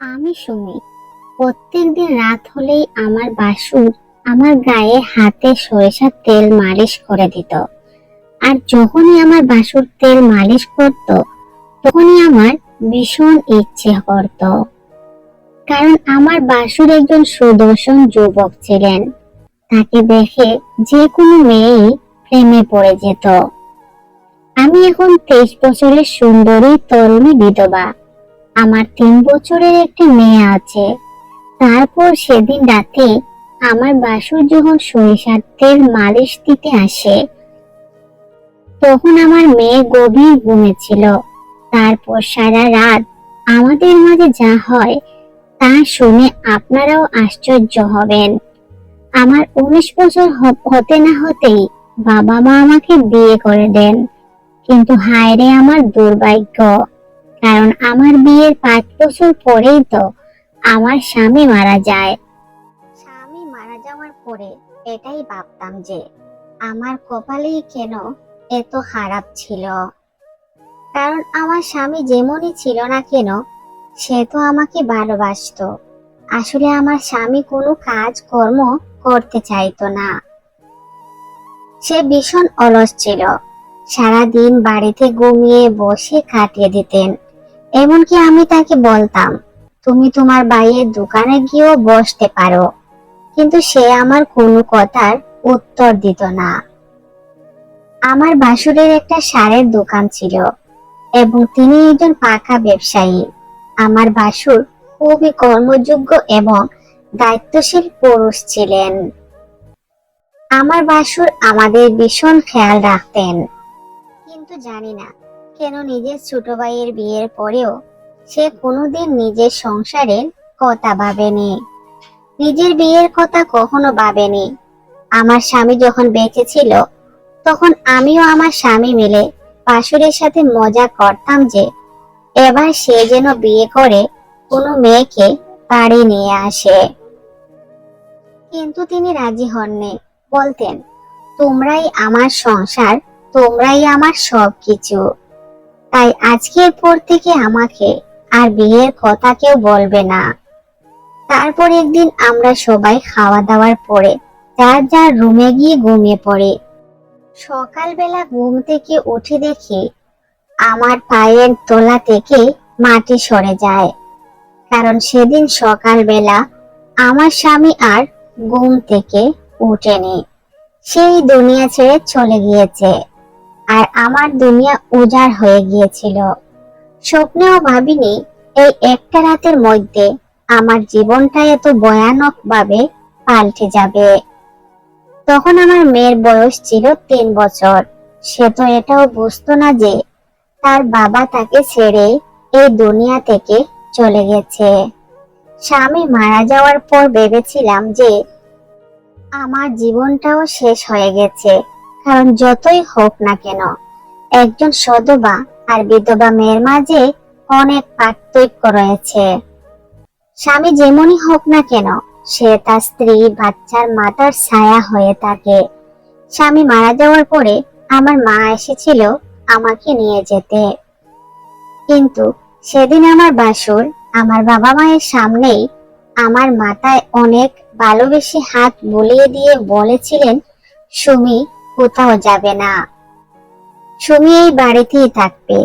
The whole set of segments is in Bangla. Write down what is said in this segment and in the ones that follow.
আমি শুনি প্রত্যেকদিন রাত হলেই আমার বাসুর আমার গায়ে হাতে সরিষার তেল মালিশ করে দিত। আর যখনই আমার বাসুর তেল মালিশ করত, তখনই আমার ভীষণ ইচ্ছে করত। কারণ আমার বাসুর একজন সুদর্শন যুবক ছিলেন। তাকে দেখে যে কোনো মেয়েই প্রেমে পড়ে যেত। আমি এখন 23 বছরের সুন্দরী তরুণী বিধবা। আমার 3 বছরের একটা মেয়ে আছে। তারপর সেদিন রাতে আমার বাসুর যখন সরিষার তেল মালিশ দিতে আসে, তখন আমার মেয়ে গভীর ঘুমে ছিল। তারপর সারা রাত আমাদের মাঝে যা হয় তা শুনে আপনারাও আশ্চর্য হবেন। আমার 19 বছর হতে না হতেই বাবা মা আমাকে বিয়ে করে দেন। কিন্তু হায় রে আমার দুর্ভাগ্য, কারণ আমার বিয়ের 5 বছর পরেই তো আমার স্বামী মারা যায়। স্বামী মারা যাওয়ার পরে এটাই ভাবতাম যে আমার কপালেই কেন এত খারাপ ছিল। কারণ আমার স্বামী যেমনই ছিল না কেন, সে তো আমাকে ভালোবাসতো। আসলে আমার স্বামী কোনো কাজ কর্ম করতে চাইতো না। সে ভীষণ অলস ছিল। সারাদিন বাড়িতে ঘুমিয়ে বসে কাটিয়ে দিতেন। এমনকি আমি তাকে বলতাম, তুমি তোমার ভাইয়ের দোকানে গিয়েও বসতে পারো, কিন্তু সে আমার কোনো কথার উত্তর দিত না। আমার ভাসুরের একটা সারের দোকান ছিল এবং তিনি একজন পাকা ব্যবসায়ী। আমার ভাসুর খুবই কর্মযোগ্য এবং দায়িত্বশীল পুরুষ ছিলেন। আমার ভাসুর আমাদের ভীষণ খেয়াল রাখতেন। কিন্তু জানি না কেন নিজের ছোট ভাইয়ের বিয়ের পরেও সে কোনোদিন নিজের সংসারের কথা ভাবেনি, নিজের বিয়ের কথা কখনো ভাবেনি। আমার স্বামী যখন বেঁচে ছিল, তখন আমিও আমার স্বামী মিলে ভাসুরের সাথে মজা করতাম যে এবার সে যেন বিয়ে করে কোনো মেয়েকে বাড়ি নিয়ে আসে। কিন্তু তিনি রাজি হননি। বলতেন, তোমরাই আমার সংসার, তোমরাই আমার সবকিছু। তাই আজকের পর থেকে আমাকে আর বিয়ের কথা কেউ বলবে না। তারপর একদিন আমরা সবাই খাওয়া দাওয়ার পরে যার যার রুমে গিয়ে ঘুমিয়ে পড়ি। সকালবেলা ঘুম থেকে উঠে দেখি আমার পায়ের তলা থেকে মাটি সরে যায়। কারণ সেদিন সকালবেলা আমার স্বামী আর ঘুম থেকে উঠেনি। সেই দুনিয়া ছেড়ে চলে গিয়েছে, আর আমার দুনিয়া উজাড় হয়ে গিয়েছিল। স্বপ্নেও ভাবিনি এই একটা রাতের মধ্যে আমার জীবনটা এত ভয়ানক ভাবে পাল্টে যাবে। তখন আমার মেয়ের বয়স ছিল 3 বছর। সে তো এটাও বুঝতো না যে তার বাবা তাকে ছেড়ে এই দুনিয়া থেকে চলে গেছে। স্বামী মারা যাওয়ার পর ভেবেছিলাম যে আমার জীবনটাও শেষ হয়ে গেছে। কারণ যতই হোক না কেন, একজন সধবা আর বিধবা মেয়ের মাঝে অনেক পার্থক্য রয়েছে। স্বামী যেমনই হোক না কেন, সে তার স্ত্রী বাচ্চার মাথার ছায়া হয়ে থাকে। স্বামী মারা যাওয়ার পরে আমার মা এসেছিল আমাকে নিয়ে যেতে। কিন্তু সেদিন আমার বাসুর আমার বাবা মায়ের সামনেই আমার মাথায় অনেক ভালোবেসে হাত বুলিয়ে দিয়ে বলেছিলেন, সুমি কোথাও যাবে না, সুমি এই বাড়িতেই থাকবে,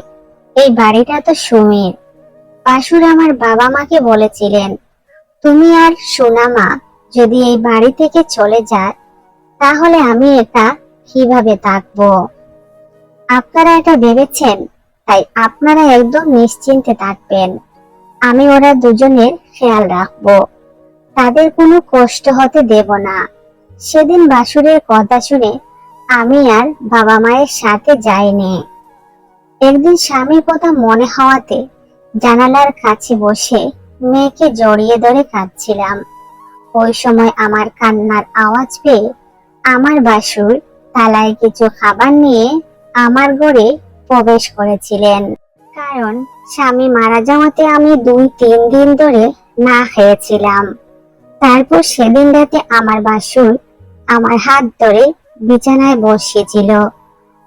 এই বাড়িটা তো সুমির। বাসুর আমার বাবা মাকে বলেছিলেন, তুমি আর সোনামা যদি এই বাড়ি থেকে চলে যায়, তাহলে আমি এটা কিভাবে থাকবো? আপনারা এটা ভেবেছেন, তাই আপনারা একদম নিশ্চিন্তে থাকবেন। আমি ওরা দুজনের খেয়াল রাখবো, তাদের কোনো কষ্ট হতে দেব না। সেদিন বাসুরের কথা শুনে আমি আর বাবা মায়ের সাথে যাইনি। একদিন স্বামীর কথা মনে হওয়াতে জানালার কাছে বসে মেয়েকে জড়িয়ে ধরে কাঁদছিলাম। ওই সময় আমার কান্নার আওয়াজ পেয়ে আমার বাসুর থালায় কিছু খাবার নিয়ে আমার ঘরে প্রবেশ করেছিলেন। কারণ স্বামী মারা যাওয়াতে আমি 2-3 দিন ধরে না খেয়েছিলাম। তারপর সেদিন রাতে আমার বাসুর আমার হাত ধরে বিছানায় বসিয়েছিল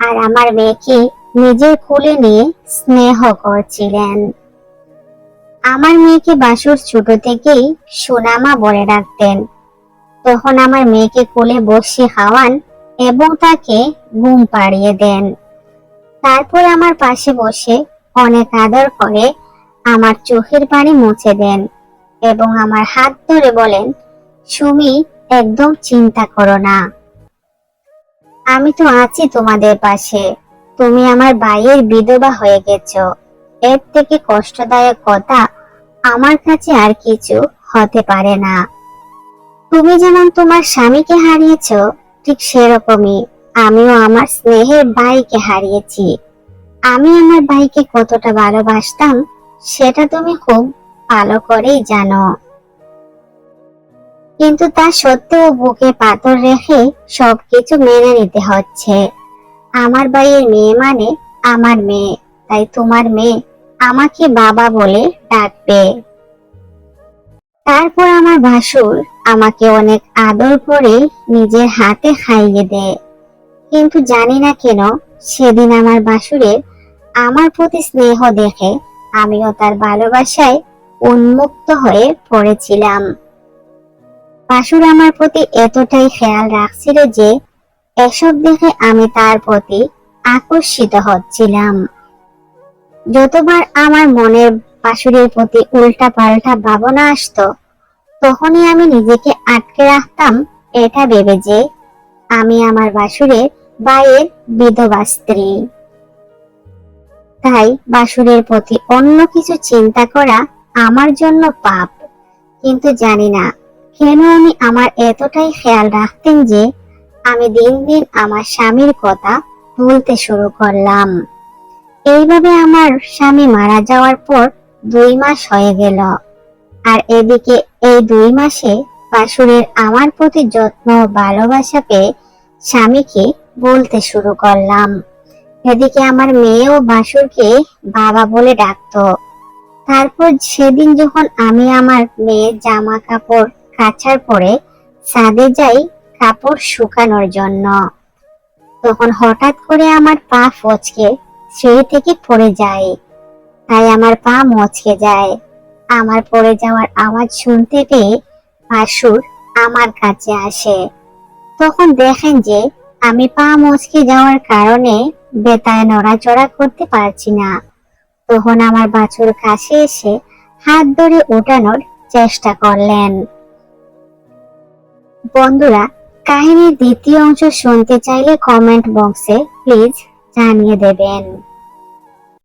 আর আমার মেয়েকে নিজের কোলে নিয়ে স্নেহ করছিলেন। আমার মেয়েকে বাসুর ছোট থেকেই সোনামা বলে ডাকতেন। তখন আমার মেয়েকে কোলে বসিয়ে খাওয়ান এবং তাকে ঘুম পাড়িয়ে দেন। তারপর আমার পাশে বসে অনেক আদর করে আমার চোখের পানি মুছে দেন এবং আমার হাত ধরে বলেন, সুমি, একদম চিন্তা করো না, আমি তো আছি তোমাদের পাশে। তুমি আমার ভাইয়ের বিধবা হয়ে গেছো, এর থেকে কষ্টদায়ক কথা আমার কাছে আর কিছু হতে পারে না। তুমি যেমন তোমার স্বামীকে হারিয়েছো, ঠিক সেরকমই আমিও আমার স্নেহের ভাইকে হারিয়েছি। আমি আমার ভাইকে কতটা ভালোবাসতাম সেটা তুমি খুব ভালো করেই জানো। কিন্তু তা সত্ত্বেও বুকে পাথর রেখে সবকিছু মেনে নিতে হচ্ছে। আমার ভাইয়ের মেয়ে মানে আমার মেয়ে, তাই তোমার মেয়ে আমাকে বাবা বলে ডাকবে। তারপর আমার ভাসুর আমাকে অনেক আদর করে নিজের হাতে খাইয়ে দেয়। কিন্তু জানি না কেন সেদিন আমার ভাসুরের আমার প্রতি স্নেহ দেখে আমিও তার ভালোবাসায় উন্মুক্ত হয়ে পড়েছিলাম। ভাসুর আমার প্রতি এতটাই খেয়াল রাখছিল যে এসব দেখে আমি তার প্রতি আকর্ষিত হচ্ছিলাম। যতবার আমার মনের ভাসুরের প্রতি উল্টা পাল্টা ভাবনা আসতো, তখনই আমি নিজেকে আটকে রাখতাম এটা ভেবে যে আমি আমার ভাসুরের ভাইয়ের বিধবা স্ত্রী। তাই ভাসুরের প্রতি অন্য কিছু চিন্তা করা আমার জন্য পাপ। কিন্তু জানি না কেন আমি আমার এতটাই খেয়াল রাখতেন যে আমি দিন দিন আমার স্বামীর কথা ভুলতে শুরু করলাম। এইভাবে আমার স্বামী মারা যাওয়ার পর 2 মাস হয়ে গেল। আর এদিকে এই 2 মাসে ভাসুরের আমার প্রতি যত্ন ও ভালোবাসা পেয়ে স্বামীকে বলতে শুরু করলাম। এদিকে আমার মেয়েও ভাসুরকে বাবা বলে ডাকতো। তারপর সেদিন যখন আমি আমার মেয়ের জামা কাপড় কাচার পরে ছাদে যাই কাপড় শুকানোর জন্য, তখন হঠাৎ করে আমার পা ফচকে সিঁড়ি থেকে পড়ে যায়। তাই আমার পা মচকে যায়। আমার পড়ে যাওয়ার আওয়াজ শুনতে পেয়ে ভাসুর আমার কাছে আসে। তখন দেখেন যে আমি পা মচকে যাওয়ার কারণে বেতায় নড়াচড়া করতে পারছি না। তখন আমার বাছুর কাছে এসে হাত ধরে ওঠানোর চেষ্টা করলেন। বন্ধুরা, কাহিনীর দ্বিতীয় অংশ শুনতে চাইলে কমেন্ট বক্সে প্লিজ জানিয়ে দেবেন।